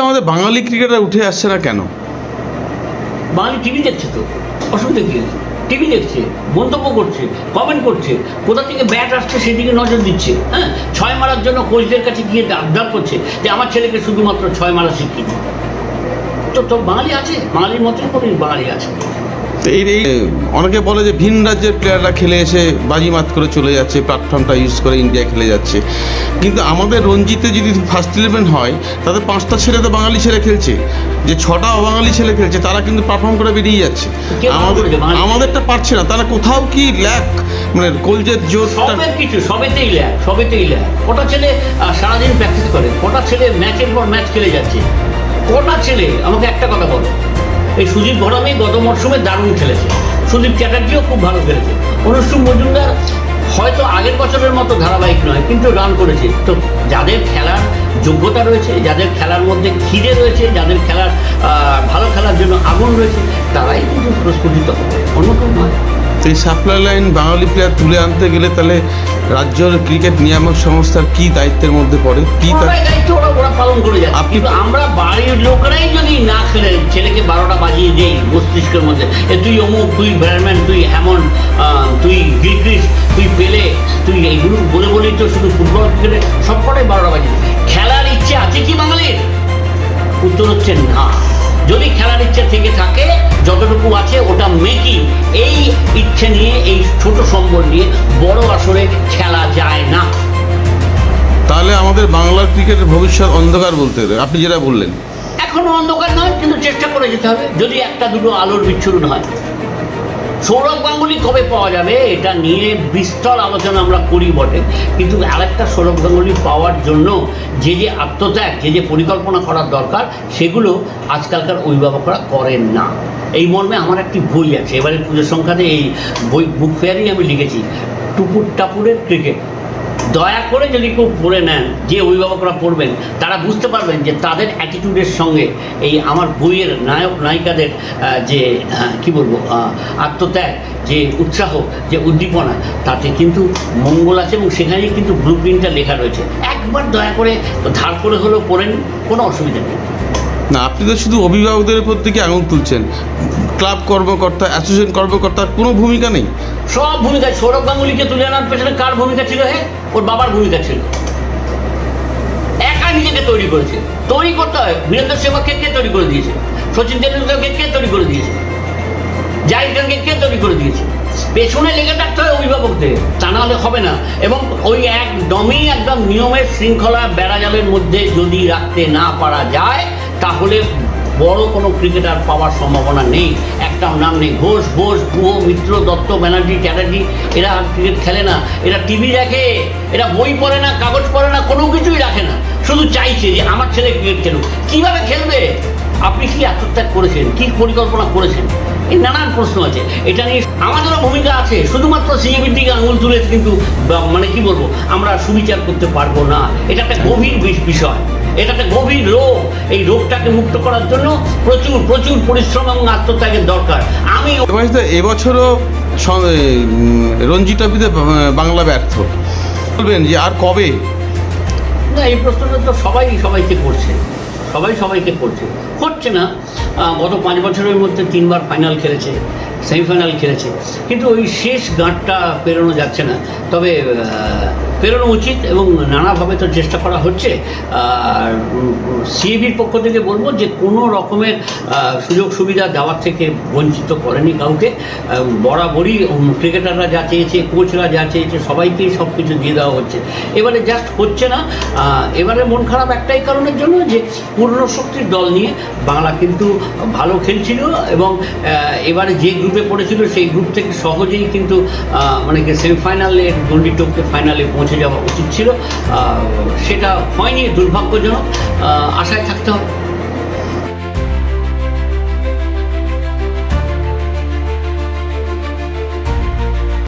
আমাদের বাঙালি ক্রিকেটার উঠে আসছে না কেন? বাঙালি টিভি দেখছে তো, অসুবিধা কী আছে? টিভি দেখছে, মন্তব্য করছে, কমেন্ট করছে, কোথা থেকে ব্যাট আসছে সেদিকে নজর দিচ্ছে। হ্যাঁ, ছয় মারার জন্য কোচদের কাছে গিয়ে আবদার করছে যে আমার ছেলেকে শুধুমাত্র ছয় মারা শিখিয়ে দিন। তো বাঙালি আছে, বাঙালির মতোই করে বাঙালি আছে। এই অনেকে বলে যে ভিন রাজ্যের প্লেয়াররা খেলে এসে বাজিমাত করে চলে যাচ্ছে, প্ল্যাটফর্মটা ইউজ করে ইন্ডিয়া খেলে যাচ্ছে, কিন্তু আমাদের রঞ্জিতে যদি ফার্স্ট 11 হয় তাতে 5টা ছেলে তো বাঙালি ছেলে খেলছে, যে 6টা অবাঙালি ছেলে খেলছে তারা কিন্তু পারফর্ম করে বেরিয়ে যাচ্ছে। আমাদেরটা পারছে না, তারা কোথাও কি ল্যাক, মানে কলজের জোর সবেতেই ল্যাক। কটা ছেলে সারাদিন প্র্যাকটিস করে, কটা ছেলে ম্যাচের পর ম্যাচ খেলে যাচ্ছে, কটা ছেলে আমাকে একটা কথা বলো। এই সুদীপ ঘরামি গত মরশুমে দারুণ খেলেছে, সুদীপ চ্যাটার্জিও খুব ভালো খেলেছে, অনুষ্ঠুপ মজুমদার হয়তো আগের বছরের মতো ধারাবাহিক নয় কিন্তু রান করেছে। তো যাদের খেলার যোগ্যতা রয়েছে, যাদের খেলার মধ্যে খিদে রয়েছে, যাদের খেলার ভালো খেলার জন্য আগুন রয়েছে, তারাই কিন্তু প্রস্ফুটিত হবে, অন্য কেউ নয়। এই সাপ্লাই লাইন বাঙালি প্লেয়ার তুলে আনতে গেলে তাহলে রাজ্যের ক্রিকেট নিয়ামক সংস্থার কি দায়িত্বের মধ্যে পড়ে? কি দায়িত্ব ওরা পালন করে যাচ্ছে, কিন্তু আমরা বাড়ির লোকরাই যদি না খেলে ছেলেকে 12টা বাজিয়ে দেই মস্তিষ্কের মধ্যে, তুই অমুক, তুই ব্যাটম্যান, তুই হ্যামন্ড, তুই গিলক্রিস্ট, তুই পেলে, তুই এইগুলো বলে বলেই তো শুধু ফুটবল ক্রিকেটে সবকটাই 12টা বাজিয়ে। খেলার ইচ্ছে আছে কি বাঙালির? উত্তর হচ্ছে না। যদি খেলার ইচ্ছে থেকে থাকে, যতটুকু আছে ওটা মেকিং, এই ইচ্ছে নিয়ে, এই ছোট সম্বল নিয়ে বড় আসরে খেলা যায় না। তাহলে আমাদের বাংলার ক্রিকেটের ভবিষ্যৎ অন্ধকার বলতে হবে, আপনি যেটা বললেন। এখনো অন্ধকার নয়, কিন্তু চেষ্টা করে যেতে হবে, যদি একটা দুটো আলোর বিচ্ছুরণ হয়। সৌরভ গাঙ্গুলি কবে পাওয়া যাবে এটা নিয়ে বিস্তর আলোচনা আমরা করি বটে, কিন্তু আরেকটা সৌরভ গাঙ্গুলি পাওয়ার জন্য যে আত্মত্যাগ, যে পরিকল্পনা করার দরকার, সেগুলো আজকালকার অভিভাবকরা করেন না। এই মর্মে আমার একটি বই আছে, এবারে পুজোর সংখ্যাতে এই বই বুক ফেয়ারেই আমি লিখেছি, টুপুর টাপুরের ক্রিকেট। দয়া করে যদি কেউ পড়ে নেন, যে অভিভাবকরা পড়বেন তারা বুঝতে পারবেন যে তাদের অ্যাটিটিউডের সঙ্গে এই আমার বইয়ের নায়ক নায়িকাদের যে কি বলবো আত্মত্যাগ, যে উৎসাহ, যে উদ্দীপনা, তাতে কিন্তু মঙ্গল আছে, এবং সেখানেই কিন্তু ব্লু প্রিন্টটা লেখা রয়েছে। একবার দয়া করে ধার করে হলেও পড়েন, কোনো অসুবিধা নেই। না, আপনি তো শুধু অভিভাবকদের উপর থেকে আঙুল তুলছেন, ক্লাব কর্মকর্তা, অ্যাসোসিয়েশন কর্মকর্তার কোনো ভূমিকা নেই। সব ভূমিকায় সৌরভ গাঙ্গুলিকে তুলে আনার পেছনে কার ভূমিকা ছিল? ওর বাবার ভূমিকা ছিল। একা নিজেকে তৈরি করেছে, তৈরি করতে হয়। বীরেন্দ্র সেবককে কে তৈরি করে দিয়েছে? সচিন তেন্ডুলকরকে কে তৈরি করে দিয়েছে? জাহির খানকে কে তৈরি করে দিয়েছে? পেছনে লেগে থাকতে হয় অভিভাবকদের, তা নাহলে হবে না। এবং ওই একদম নিয়মের শৃঙ্খলা বেড়াজালের মধ্যে যদি রাখতে না পারা যায়, তাহলে বড় কোনো ক্রিকেটার পাওয়ার সম্ভাবনা নেই। একটাও নাম নেই। ঘোষ, গুহ, মিত্র, দত্ত, ব্যানার্জি, চ্যাটার্জি, এরা ক্রিকেট খেলে না, এরা টিভি দেখে, এরা বই পড়ে না, কাগজ পড়ে না, কোনো কিছুই রাখে না, শুধু চাইছে যে আমার ছেলে ক্রিকেট খেলুক। কীভাবে খেলবে? আপনি কি আত্মত্যাগ করেছেন? কি পরিকল্পনা করেছেন? এই নানান প্রশ্ন আছে, এটা নিয়ে আমাদেরও ভূমিকা আছে। শুধুমাত্র সিএবির দিকে আঙুল তুলে কিন্তু মানে কি বলবো, আমরা সুবিচার করতে পারবো না। এটা একটা গভীর বিষয়, এটা একটা গভীর রোগ। এই রোগটাকে মুক্ত করার জন্য প্রচুর প্রচুর পরিশ্রম এবং আত্মত্যাগের দরকার। আমি এবছরও রঞ্জি ট্রফিতে বাংলা ব্যর্থ, বলবেন যে আর কবে? না, এই প্রশ্নটা তো সবাইকে করছে, হচ্ছে না। গত 5 বছরের মধ্যে 3বার ফাইনাল খেলেছে, সেমিফাইনাল খেলেছে, কিন্তু ওই শেষ গাঁটটা পেরোনো যাচ্ছে না। তবে পেরোনো উচিত এবং নানাভাবে তো চেষ্টা করা হচ্ছে। আর সিএবির পক্ষ থেকে বলবো যে কোনো রকমের সুযোগ সুবিধা দেওয়ার থেকে বঞ্চিত করেনি কাউকে। বরাবরই ক্রিকেটাররা যা চেয়েছে, কোচরা যা চেয়েছে, সবাইকেই সব কিছু দিয়ে দেওয়া হচ্ছে। এবারে জাস্ট হচ্ছে না। এবারে মন খারাপ একটাই কারণের জন্য, যে পূর্ণ শক্তির দল নিয়ে বাংলা কিন্তু ভালো খেলছিল, এবং এবারে যে গ্রুপে পড়েছিল সেই গ্রুপ থেকে সহজেই কিন্তু মানে সেমিফাইনালে গন্ডি টপকে ফাইনালে পৌঁছে যাওয়া উচিত ছিল। সেটা হয়নি, দুর্ভাগ্যজনক। আশায় থাকতে হবে।